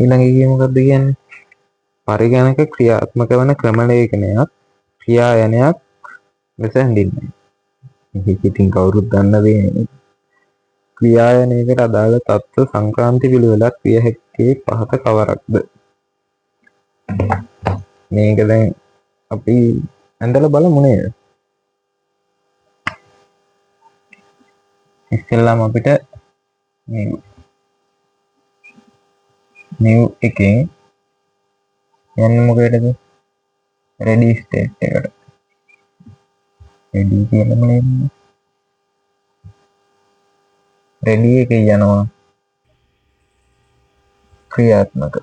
ඊළඟ එකේ මොකක්ද කියන්නේ? පරිගණක ක්‍රියාත්මක වන ක්‍රමලේඛනයක් ක්‍රියායනයක් ලෙස හැඳින්වෙයි. මේක ඉතින් කවුරුත් දන්න දෙන්නේ. ක්‍රියායනයකට අදාළ තත්ත්ව සංක්‍රාන්ති පිළිවෙලක් විය හැක්කේ පහත කවරක්ද? මේක දැන් අපි ඇඳලා බලමු නේද? ඉස්සෙල්ලාම අපිට new එකෙන් යන්න මොකේදද? ready state එකට. ready කියලාම නෙමෙයි. ready එකේ යනවා ක්‍රියාත්මක.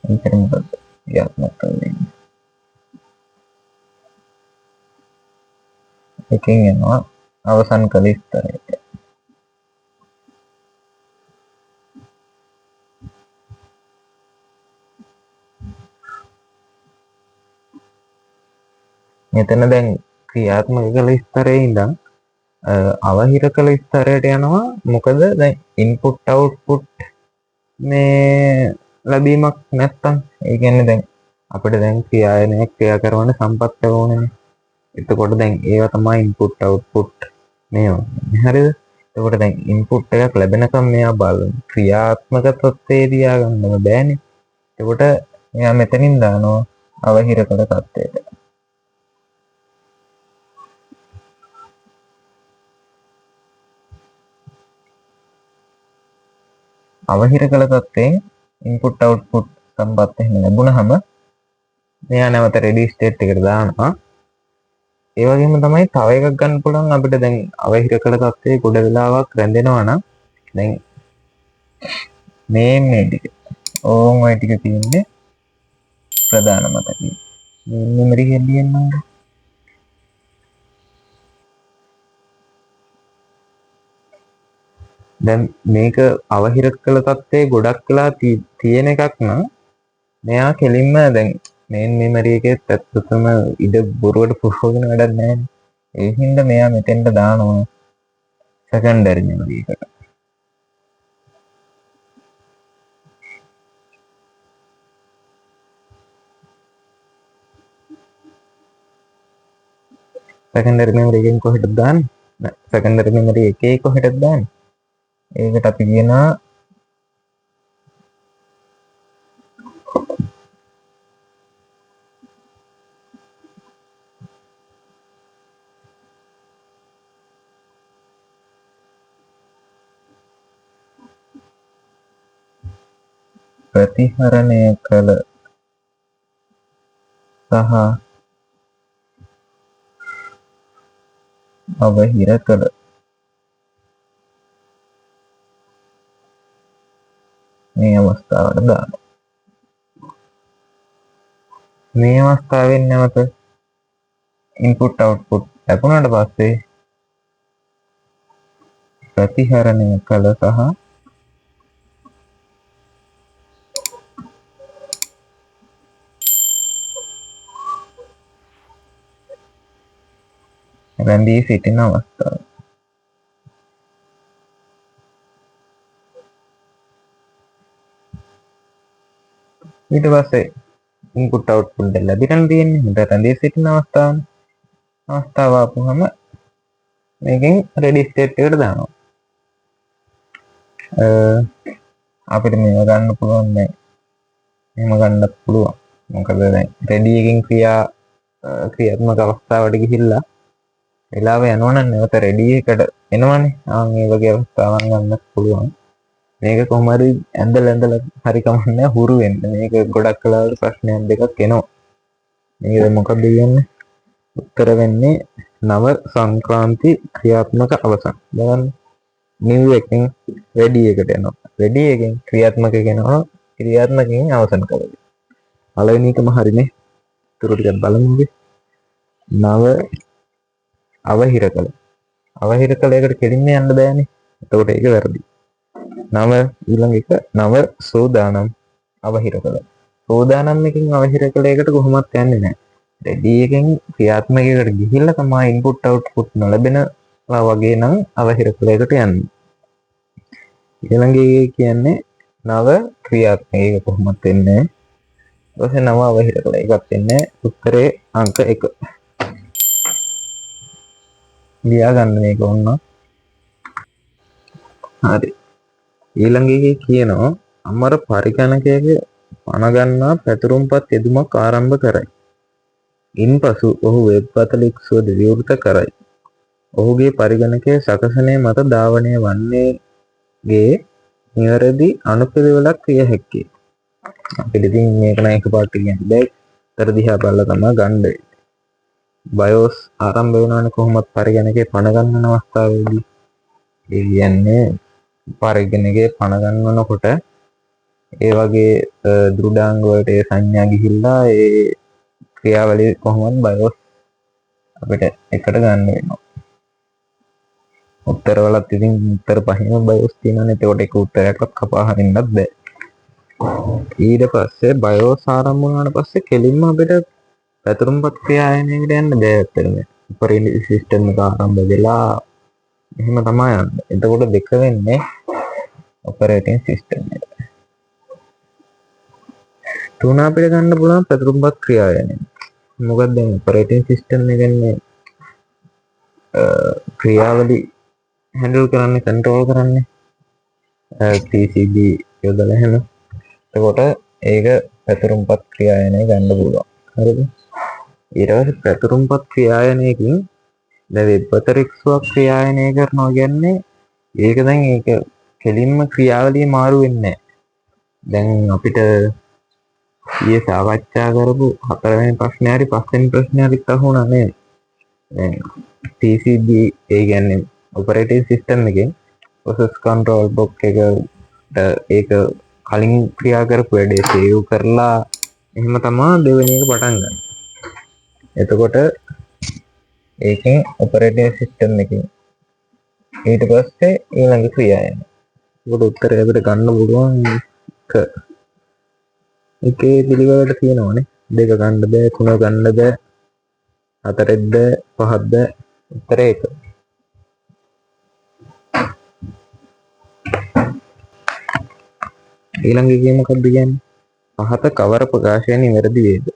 ඒකට මොකද ක්‍රියාත්මක කරන්නේ? එකෙන් යනවා අවසන් කළ ස්තරයට. මෙතන දැන් ක්‍රියාත්මක කළ ස්තරයේ ඉඳන් අවහිර කළ ස්තරයට යනවා. මොකද දැන් ඉන්පුට් අවුට්පුට් මේ ලැබීමක් නැත්තම් ඒ කියන්නේ දැන් අපිට දැන් ක්‍රියායනයක් ක්‍රියා කරන සම්පත් ඕනේ. එතකොට දැන් ඒවා තමයි ඉන්පුට් අවුට්පුට් මේවා. හරිද? එතකොට දැන් ඉන්පුට් එකක් ලැබෙනකම් මෙයා බලන ක්‍රියාත්මක තත්ත්වයේ තියාගන්නම බෑනේ. එතකොට මෙයා මෙතනින් දානවා අවහිර කළ තත්ත්වයට. අවහිර කළ තත්ත්වයෙන් ඉන්පුට් අවුට්පුට් සම්පත් එහෙම ලැබුණාම මෙයා නැවත රෙඩි ස්ටේට් එකට දානවා. ඒ වගේම තමයි තව එකක් ගන්න පුළුවන් අපිට. දැන් අවහිර කළ තත්ත්වයේ ගොඩ වෙලාවක් රැඳෙනවා නම් දැන් මේ ටික ඕම් ඔය ටික තියෙන්නේ ප්‍රධාන මතකයේ. මෙමරි එකේ ලියන්න. දැන් මේක අවහිර කළ තත්ත්වයේ ගොඩක් වෙලා තියෙන එකක් නම් මෙයා කෙලින්ම දැන් මේන් මෙමරි එකේ ඇත්තටම ඉඩ බොරුවට පුරවගෙන වැඩක් නැහැ. ඒ හින්දා මෙයා මෙතෙන්ට දානවා සෙකන්ඩරි මෙමරි එකට. සෙකන්ඩරි මෙමරි එකෙන් කොහෙටද දාන්නේ? සෙකන්ඩරි මෙමරි එකේ කොහෙටද දාන්නේ? ඒකට අපි කියනවා ප්‍රතිහරණය කළ සහ අවහිර කළ මේ අවස්ථාවට දානවා. මේ අවස්ථාවෙන් නැවත ඉන්පුට් අවුට්පුට් ලැබුණාට පස්සේ ප්‍රතිහරණය කළ සහ රැඳී සිටින අවස්ථාව. ඊට පස්සේ ඉන්පුට් අවුට්පුට් දෙක ලැබිලා තියෙන්නේ. මෙතන රැඳී සිටින අවස්ථාව ආපුවම මේකෙන් රෙඩි ස්ටේට් එකට දානවා. අපිට මේව ගන්න පුළුවන් නෑ. එහෙම ගන්නත් පුළුවන්. මොකද දැන් රෙඩි එකකින් ක්‍රියාත්මක අවස්ථාවට ගිහිල්ලා වෙලාව යනවනම් නැවත රෙඩි එකට එනවනේ. ඒ වගේ අවස්ථාවන් ගන්නත් පුළුවන්. මේක කොහොම හරි ඇඳලා හරි කමන්නේ හුරු වෙන්න. මේක ගොඩක් කලාවට ප්‍රශ්නයක් දෙකක් එනවා. මේක මොකක්ද කියන්නේ? උත්තර වෙන්නේ නව සංක්‍රාන්ති ක්‍රියාත්මක අවසන්. බලන්න. new එකෙන් ready එකට යනවා. ready එකෙන් ක්‍රියාත්මක යනවා. ක්‍රියාත්මකයෙන් අවසන් කරගන්න. පළවෙනි එකම හරිනේ. ඊටු ටිකක් බලමු අපි. නව අවහිර කළ. අවහිර කළ එකට කෙලින්ම යන්න බෑනේ. එතකොට ඒක වැරදි. නව ඊළඟ එක නව සෝදානම් අවහිර කළ. සෝදානම් එකකින් අවහිර කළ එකට කොහොමත් යන්නේ නැහැ. රෙඩි එකෙන් ක්‍රියාත්මකයකට ගිහිල්ලා තමයි ඉන්පුට් අවුට්පුට් නොලැබෙනවා වගේ නම් අවහිරකලයකට යන්නේ. ඊළඟ එකේ කියන්නේ නව ක්‍රියාත්මකයක කොහොමද වෙන්නේ? ඊට නව අවහිරකලයකට වෙන්නේ උත්තරේ අංක 1. ලියා ගන්න මේක ඕන. හරි. ඊළඟ එකේ කියනවා අමර පරිගණකයක පණ ගන්නා පැතුරුම්පත් යෙදුමක් ආරම්භ කරයි. ඉන්පසු ඔහු වෙබ් අතලික්සුවද විවෘත කරයි. ඔහුගේ පරිගණකය සකසනය මත ධාවනය වන්නේගේ නිවැරදි අනුපිළිවෙලක් විය හැකියි. අපිට ඉතින් මේක නම් එකපාරට කියන්න බෑ. උත්තර දිහා බලලා තමයි ගන්න වෙන්නේ. BIOS ආරම්භ වෙනවනේ කොහොමද පරිගණකේ පණ ගන්නන අවස්ථාවේදී. ඒ කියන්නේ පරිගණකේ පණ ගන්නනකොට ඒ වගේ දෘඩාංග වලට ඒ සංඥා ගිහිල්ලා ඒ ක්‍රියාවලිය කොහොමද BIOS අපිට එකට ගන්න වෙනවා. උත්තරවලත් ඉතින් උත්තර පහින්ම BIOS තියෙනවනේ. ඒකට එක උත්තරයක්වත් කපා හරින්නත් බෑ. ඊට පස්සේ BIOS ආරම්භ වුණාට පස්සේ කෙලින්ම අපිට පැතුරුම්පත් ක්‍රියායනයකට යන්න බෑ ඇත්තටම. ඔපරේටින් සිස්ටම් එක ආරම්භ වෙලා එහෙම තමයි යන්නේ. එතකොට දෙක වෙන්නේ ඔපරේටින් සිස්ටම් එක. තුන අපිට ගන්න පුළුවන් පැතුරුම්පත් ක්‍රියායනය. මොකක්ද දැන් ඔපරේටින් සිස්ටම් එකන්නේ ක්‍රියාවලි හැන්ඩල් කරන්නේ කන්ට්‍රෝල් කරන්නේ PCB යොදලා එහෙම. එතකොට ඒක පැතුරුම්පත් ක්‍රියායනය ගන්න පුළුවන්. හරිද? ඊට පස්සේ පැතුරුම්පත් ක්‍රියායනයකින් දැන් වෙබ් අතරික්සුවක් ක්‍රියායනය කරනවා කියන්නේ ඒක දැන් ඒක කෙලින්ම ක්‍රියාවලිය මාරු වෙන්නේ නැහැ. දැන් අපිට ඊයේ සාකච්ඡා කරපු 4 වෙනි ප්‍රශ්නේ හරි 5 වෙනි ප්‍රශ්නේ හරි අහුණා නේද? දැන් PCB ඒ කියන්නේ ඔපරේටින් සිස්ටම් එකෙන් process control block එකට ඒක කලින් ක්‍රියා කරපු වැඩේ සේව් කරලා එහෙම තමයි දෙවෙනි එක පටන් ගන්න. එතකොට ඒකෙන් ඔපරේටින් සිස්ටම් එකෙන් ඊට පස්සේ ඊළඟ ක්‍රියාව යනවා. ඒකට උත්තරය අපිට ගන්න පුළුවන් එකේ පිළිවෙලට තියෙනවානේ. දෙක ගන්න බෑ, තුන ගන්න බෑ, හතරෙත් බෑ, පහත් බෑ. උත්තරේ 1. ඊළඟ එකේ මොකක්ද කියන්නේ? පහත කවර ප්‍රකාශය නිවැරදි වේද?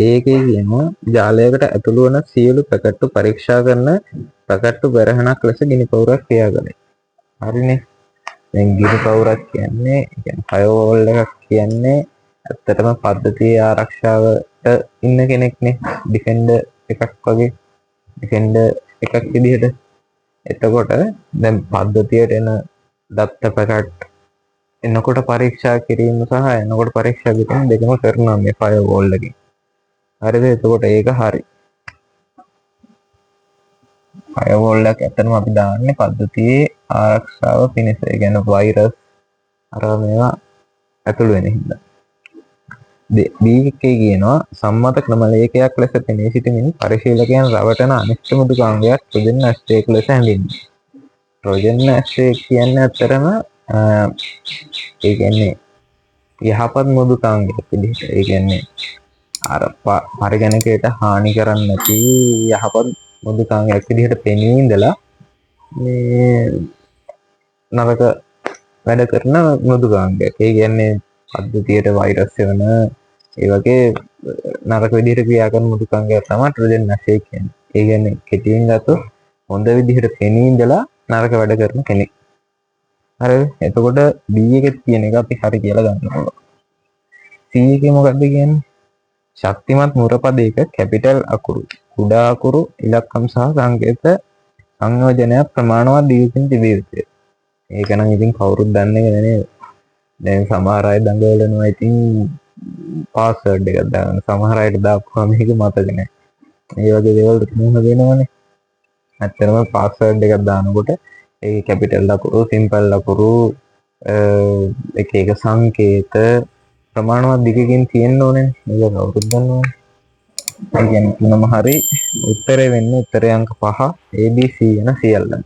ඒකේ කියනවා ජාලයකට ඇතුළු වන සියලු පැකට්ටු පරීක්ෂා කරන පැකට්ටු බැරහණක් ලෙස ගිනි පවුරක් ක්‍රියා කළේ. හරිනේ. දැන් ගිනි පවුරක් කියන්නේ ෆයර්වෝල් එකක් කියන්නේ ඇත්තටම පද්ධතියේ ආරක්ෂාවට ඉන්න කෙනෙක්නේ. ඩිෆෙන්ඩර් එකක් වගේ. ඩිෆෙන්ඩර් එකක් විදිහට. එතකොට දැන් පද්ධතියට එන දත්ත පැකට් එනකොට පරීක්ෂා කිරීම සහ එනකොට පරීක්ෂා කිරීම දෙකම කරනවා මේ ෆයර්වෝල් එකෙන්. හරිද? එතකොට ඒක හරි. ෆයර්වෝල් එක ඇත්තටම අපි දාන්නේ පද්ධතියේ ආරක්ෂාව පිණිස. ඒ කියන්නේ වෛරස් අර මේවා ඇතුළු වෙන හින්දා. B එකේ කියනවා සම්මත ක්‍රමලේඛයක් ලෙස පෙනී සිටිමින් පරිශීලකයන් රවටන අනිෂ්ට මෘදුකාංගයක් ට්‍රොජන් ඇස්ට්‍රේක් ලෙස හැඳින්වේ. ට්‍රොජන් ඇස්ට්‍රේක් කියන්නේ ඇත්තටම ඒ කියන්නේ යහපත් මෘදුකාංගයක් විදිහට. ඒ කියන්නේ අර පරිගණකයට හානි කරන්නේ නැති යහපත් මෘදුකාංගයක් විදිහට පෙනී ඉඳලා මේ නරක වැඩ කරන මෘදුකාංගයක්. ඒ කියන්නේ පද්ධතියට වෛරස් වෙන ඒ වගේ නරක විදිහට ක්‍රියා කරන මෘදුකාංගයක් තමයි ට්‍රොජන් ඇස්ට්‍රේක් කියන්නේ. ඒ කියන්නේ කෙටියෙන් ගත්තොත් හොඳ විදිහට පෙනී ඉඳලා නරක වැඩ කරන කෙනෙක්. හරිද? එතකොට B එකේ තියෙන එක අපි හරි කියලා ගන්න ඕන. C එකේ මොකද්ද කියන්නේ? ශක්තිමත් මුරපදයක කැපිටල් අකුරු, කුඩා අකුරු, ඉලක්කම් සහ සංකේත සංයෝජනයක් ප්‍රමාණවත් දීපින් තිබිය යුතුය. ඒක නම් ඉතින් කවුරුත් දන්නේ නැහැ. දැන් සමහර අය දඟලනවා ඉතින් පාස්වර්ඩ් එකක් දාන්න. සමහර අයට දාපුවාම මේක මතක නැහැ. මේ වගේ දේවල් මුහුණ දෙනවනේ. ඇත්තටම පාස්වර්ඩ් එකක් දානකොට ඒ කැපිටල් අකුරු, සිම්පල් අකුරු, එක එක සංකේත ප්‍රමාණවත් දිගකින් තියෙන්න ඕනේ. මේක කවුරුත් දන්නවනේ. ඒ කියන්නේ තුනම හරි. උත්තරේ වෙන්නේ උත්තරේ අංක 5 ABC යන සියල්ලම.